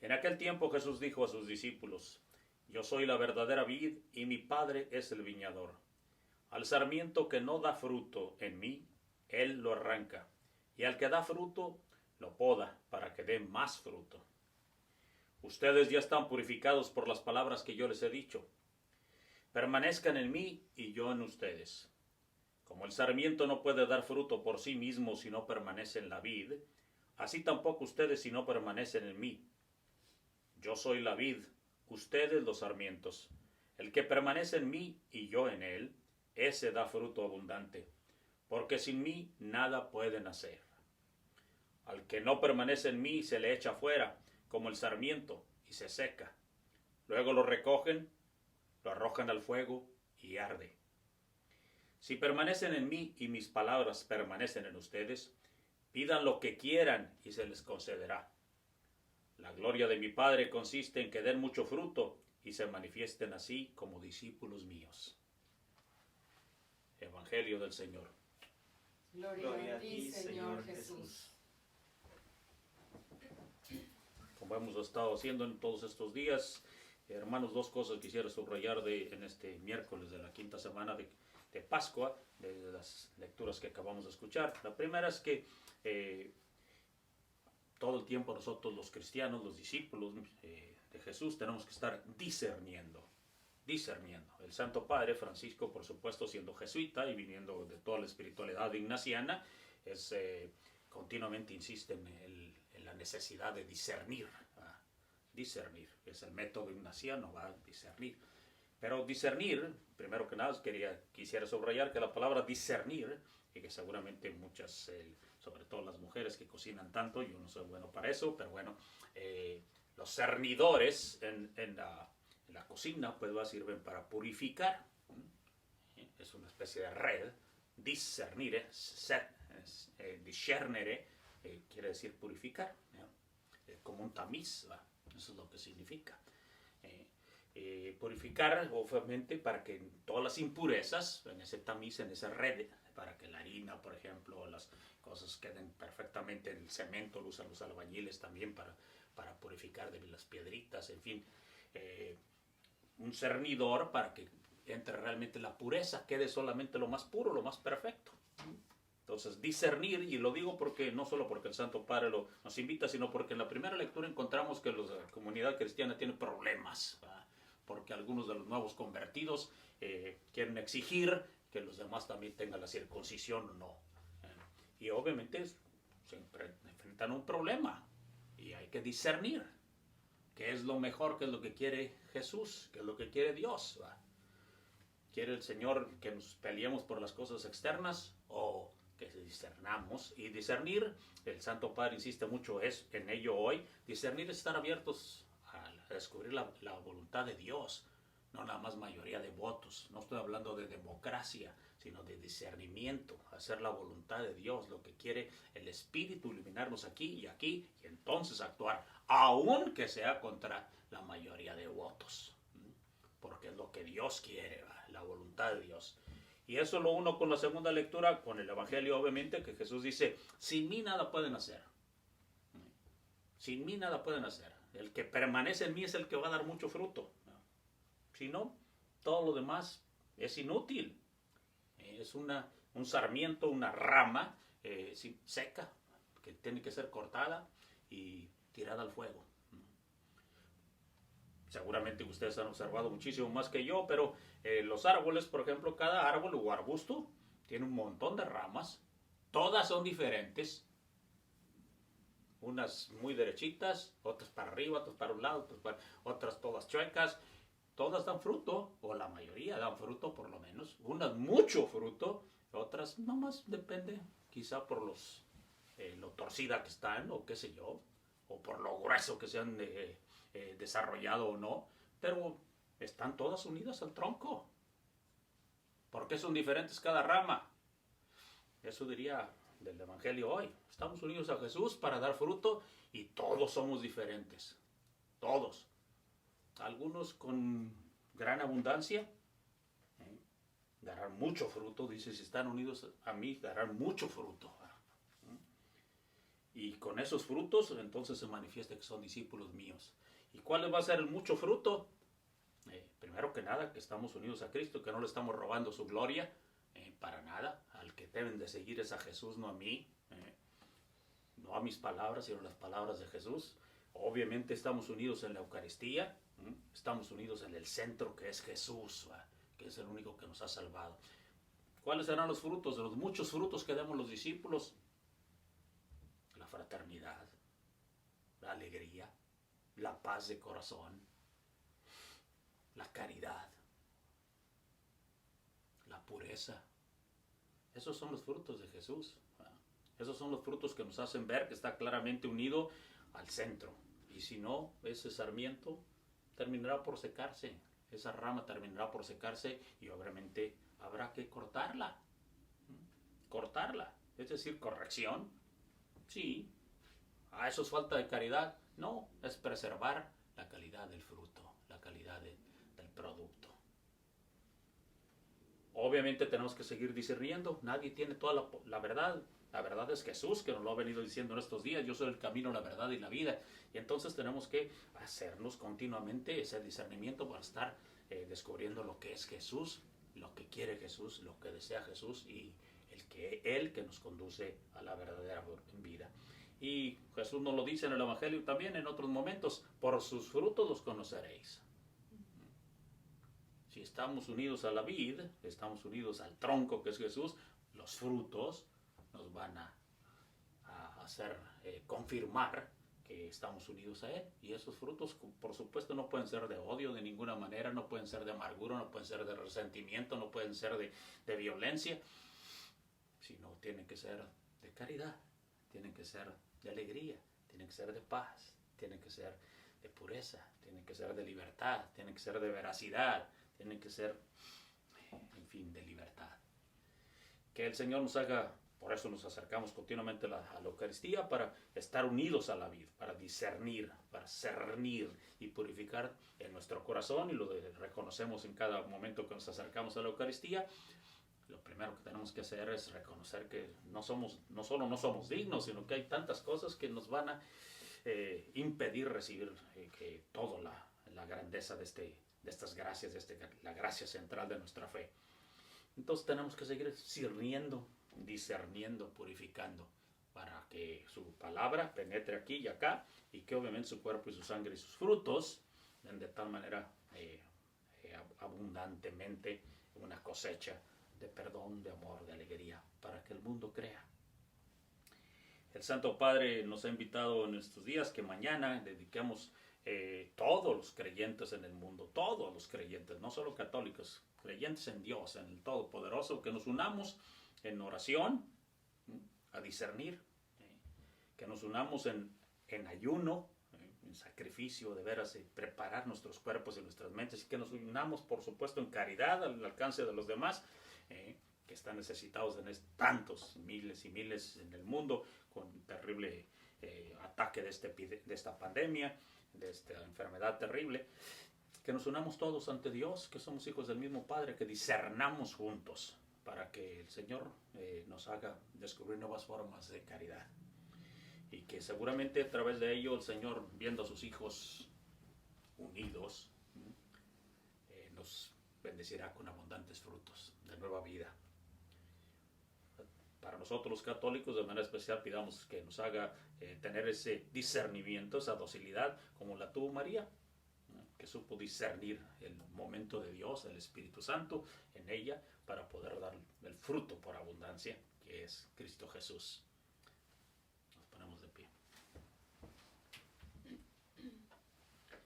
En aquel tiempo Jesús dijo a sus discípulos: Yo soy la verdadera vid y mi Padre es el viñador. Al sarmiento que no da fruto en mí, él lo arranca, y al que da fruto, lo poda para que dé más fruto. Ustedes ya están purificados por las palabras que yo les he dicho. Permanezcan en mí y yo en ustedes. Como el sarmiento no puede dar fruto por sí mismo si no permanece en la vid, así tampoco ustedes si no permanecen en mí. Yo soy la vid, ustedes los sarmientos. El que permanece en mí y yo en él, ese da fruto abundante, porque sin mí nada pueden hacer. Al que no permanece en mí se le echa fuera, como el sarmiento, y se seca. Luego lo recogen, lo arrojan al fuego y arde. Si permanecen en mí y mis palabras permanecen en ustedes, pidan lo que quieran y se les concederá. La gloria de mi Padre consiste en que den mucho fruto y se manifiesten así como discípulos míos. Evangelio del Señor. Gloria a ti, Señor Jesús. Como hemos estado haciendo en todos estos días, hermanos, dos cosas quisiera subrayar en este miércoles de la quinta semana de Pascua, de las lecturas que acabamos de escuchar. La primera es que todo el tiempo nosotros los cristianos, los discípulos de Jesús, tenemos que estar discerniendo. El Santo Padre Francisco, por supuesto, siendo jesuita y viniendo de toda la espiritualidad ignaciana, continuamente insiste en la necesidad de discernir. Discernir es el método ignaciano, discernir. Pero discernir, primero que nada, quisiera subrayar que la palabra discernir, y que seguramente muchas, sobre todo las mujeres que cocinan tanto, yo no soy bueno para eso, pero bueno, los cernidores en la cocina pues sirven para purificar. Es una especie de red. Discernire, discernere, quiere decir purificar, como un tamiz, eso es lo que significa. Purificar, obviamente, para que todas las impurezas en ese tamiz, en esa red, para que la harina, por ejemplo, las cosas queden perfectamente, el cemento lo usan los albañiles también para purificar de las piedritas, en fin, un cernidor para que entre realmente la pureza, quede solamente lo más puro, lo más perfecto. Entonces, discernir, y lo digo porque no solo porque el Santo Padre nos invita, sino porque en la primera lectura encontramos que la comunidad cristiana tiene problemas, ¿verdad? Porque algunos de los nuevos convertidos quieren exigir que los demás también tengan la circuncisión o no. Y obviamente se enfrentan a un problema y hay que discernir qué es lo mejor, qué es lo que quiere Jesús, qué es lo que quiere Dios, ¿verdad? ¿Quiere el Señor que nos peleemos por las cosas externas o que discernamos? Y discernir, el Santo Padre insiste mucho en ello hoy, discernir es estar abiertos a descubrir la voluntad de Dios, no nada más mayoría de votos. No estoy hablando de democracia, sino de discernimiento, hacer la voluntad de Dios, lo que quiere el Espíritu, iluminarnos aquí, y entonces actuar, aun que sea contra la mayoría de votos, porque es lo que Dios quiere, ¿verdad? La voluntad de Dios. Y eso lo uno con la segunda lectura, con el Evangelio, obviamente, que Jesús dice: sin mí nada pueden hacer. Sin mí nada pueden hacer. El que permanece en mí es el que va a dar mucho fruto. Si no, todo lo demás es inútil. Es un sarmiento, una rama seca, que tiene que ser cortada y tirada al fuego. Seguramente ustedes han observado muchísimo más que yo, pero los árboles, por ejemplo, cada árbol o arbusto tiene un montón de ramas. Todas son diferentes. Unas muy derechitas, otras para arriba, otras para un lado, otras todas chuecas. Todas dan fruto, o la mayoría dan fruto por lo menos. Unas mucho fruto, otras nomás depende, quizá por lo torcida que están, o qué sé yo, o por lo grueso que se han desarrollado o no, pero están todas unidas al tronco. ¿Por qué son diferentes cada rama? Eso diría del Evangelio hoy. Estamos unidos a Jesús para dar fruto y todos somos diferentes. Todos. Algunos con gran abundancia, darán mucho fruto. Dice: si están unidos a mí, darán mucho fruto. Y con esos frutos, entonces se manifiesta que son discípulos míos. ¿Y cuál va a ser el mucho fruto? Primero que nada, que estamos unidos a Cristo, que no le estamos robando su gloria, para nada. Al que deben de seguir es a Jesús, no a mí, no a mis palabras, sino las palabras de Jesús. Obviamente estamos unidos en la Eucaristía, estamos unidos en el centro que es Jesús, que es el único que nos ha salvado. ¿Cuáles serán los frutos? De los muchos frutos que demos los discípulos: la fraternidad, la alegría, la paz de corazón, la caridad, la pureza. Esos son los frutos de Jesús. Esos son los frutos que nos hacen ver que está claramente unido al centro. Y si no, ese sarmiento terminará por secarse. Esa rama terminará por secarse y obviamente habrá que cortarla. Cortarla. Es decir, corrección. Sí. ¿A eso es falta de caridad? No, es preservar la calidad del fruto, la calidad del producto. Obviamente tenemos que seguir discerniendo. Nadie tiene toda la verdad. La verdad es Jesús, que nos lo ha venido diciendo en estos días: yo soy el camino, la verdad y la vida. Y entonces tenemos que hacernos continuamente ese discernimiento para estar descubriendo lo que es Jesús, lo que quiere Jesús, lo que desea Jesús y Él que nos conduce a la verdadera vida. Y Jesús nos lo dice en el Evangelio también en otros momentos: por sus frutos los conoceréis. Si estamos unidos a la vid, estamos unidos al tronco que es Jesús, los frutos nos van a hacer confirmar que estamos unidos a Él. Y esos frutos, por supuesto, no pueden ser de odio de ninguna manera, no pueden ser de amargura, no pueden ser de resentimiento, no pueden ser de violencia, sino tienen que ser de caridad, tienen que ser de alegría, tienen que ser de paz, tienen que ser de pureza, tienen que ser de libertad, tienen que ser de veracidad, tienen que ser, en fin, de libertad. Que el Señor nos haga. Por eso nos acercamos continuamente a la Eucaristía, para estar unidos a la vid, para discernir, para cernir y purificar en nuestro corazón. Y lo reconocemos en cada momento que nos acercamos a la Eucaristía. Lo primero que tenemos que hacer es reconocer que no solo no somos dignos, sino que hay tantas cosas que nos van a impedir recibir que toda la grandeza de estas gracias, la gracia central de nuestra fe. Entonces tenemos que seguir discerniendo, purificando, para que su palabra penetre aquí y acá, y que obviamente su cuerpo y su sangre y sus frutos den de tal manera abundantemente una cosecha de perdón, de amor, de alegría, para que el mundo crea. El Santo Padre nos ha invitado en estos días que mañana dediquemos todos los creyentes en el mundo, todos los creyentes, no solo católicos, creyentes en Dios, en el Todopoderoso, que nos unamos en oración a discernir, que nos unamos en ayuno, en sacrificio, de veras, preparar nuestros cuerpos y nuestras mentes, y que nos unamos, por supuesto, en caridad al alcance de los demás, que están necesitados de tantos miles y miles en el mundo, con un terrible ataque de esta pandemia, de esta enfermedad terrible. Que nos unamos todos ante Dios, que somos hijos del mismo Padre, que discernamos juntos, para que el Señor nos haga descubrir nuevas formas de caridad. Y que seguramente a través de ello el Señor, viendo a sus hijos unidos, nos bendecirá con abundantes frutos de nueva vida. Para nosotros los católicos, de manera especial, pidamos que nos haga tener ese discernimiento, esa docilidad, como la tuvo María, que supo discernir el momento de Dios, el Espíritu Santo en ella, para poder dar el fruto por abundancia, que es Cristo Jesús.